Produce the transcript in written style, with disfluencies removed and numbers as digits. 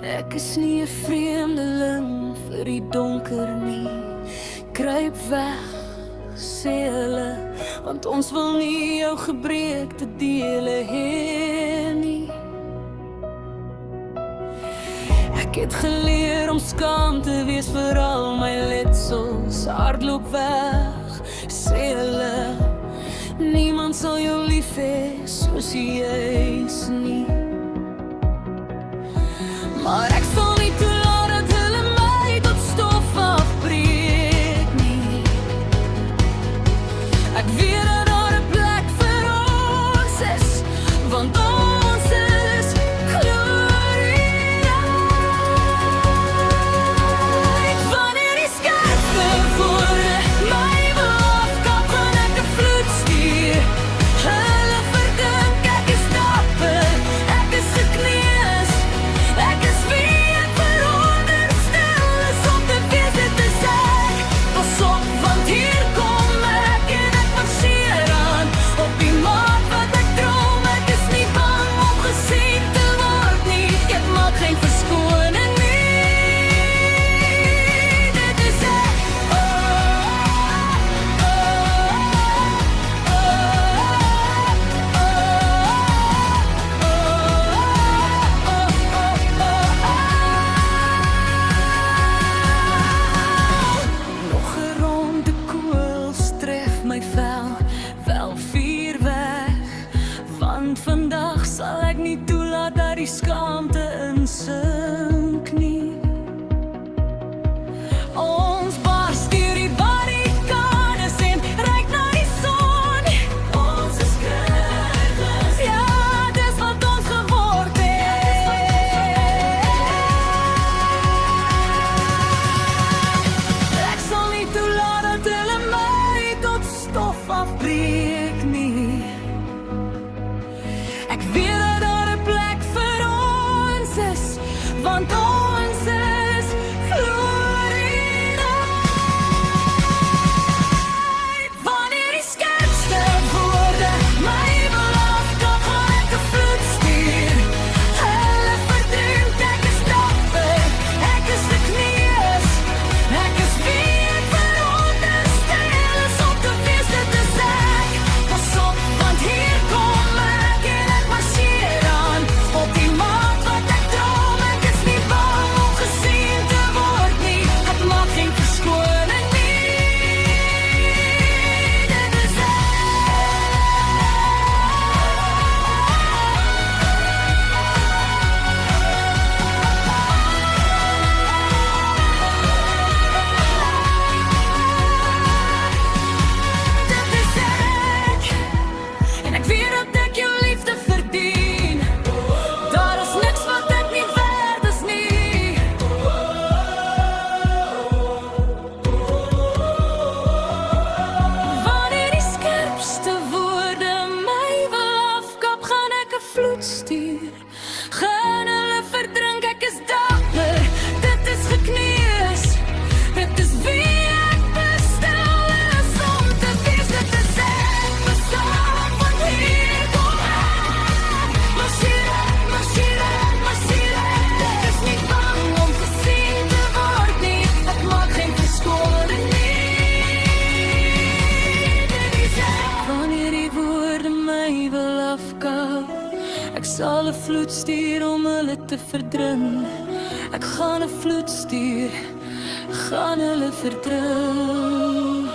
Ek is nie 'n vreemdeling vir die donker nie. Kruip weg, sê hulle, want ons wil nie jou gebreekte dele hê nie. Ek het geleer om skaam te wees vir al my letsels. Hardloop weg, sê hulle, niemand sal jou lief hê soos jy is nie. Maar ek sal nie toelaat dat hulle my tot stof afbreek nie. Ek weet dat daar 'n plek vir ons is, want ons is glorieus. Wanneer die skerpste woorde my wil afkap, gaan ek 'n vloed stuur. Hulle verdink ek is dapper, ek is gekneus. Ek is wie ek veronderstel is om te wees, dit is ek. Pas op, want hier kom ek en ek marcheer aan. Op die maat wat ek droom, ek is nie bang om gesien te word nie. Ek maak geen verskoning nie. Dit is ek. Nog 'n ronde koels tref my vel, wel vuur weg. Want vandag sal ek nie toelaat dat die skaamte insink nie. Ons bars deur die barrikades en reik na die son. Ons is kragtloos. Ja, dis wat ons geword het. Ek sal nie toelaat dat hulle my tot stof afbreek nie. Ek weet dat daar 'n plek vir ons is, want ons is glorieus. Wanneer die skerpste woorde my wil afkap, gaan ek 'n vloed stuur. Hulle verdink ek is dapper, ek is gekneus. Ek is wie ek veronderstel is om te wees, dit is ek. Pas op, want hier kom ek en ek marcheer aan. Op die maat wat ek droom, ek is nie bang om gesien te word nie. Ek maak geen verskoning nie. Dit is ek. Dit is ek. En ek weet dat ek jou liefde verdien. Daar is niks wat ek nie werd is nie. Wanneer die skerpste woorde my wil afkap, gaan ek 'n vloed stuur. Gaan hulle verdrink ek is dapper, dit is gekneus. Dit is wie ek bestel is om te wees, dit is ek. Bestaan, want hier kom ek. Marcheer, marcheer, marcheer. Ek is nie bang om gesien te word nie. Ek maak geen verskoning nie. Dit is ek. Wanneer die woorde my wil afkap, ek sal 'n vloed stuur om hulle te verdrink. Ek gaan 'n vloed stuur, gaan hulle verdrink.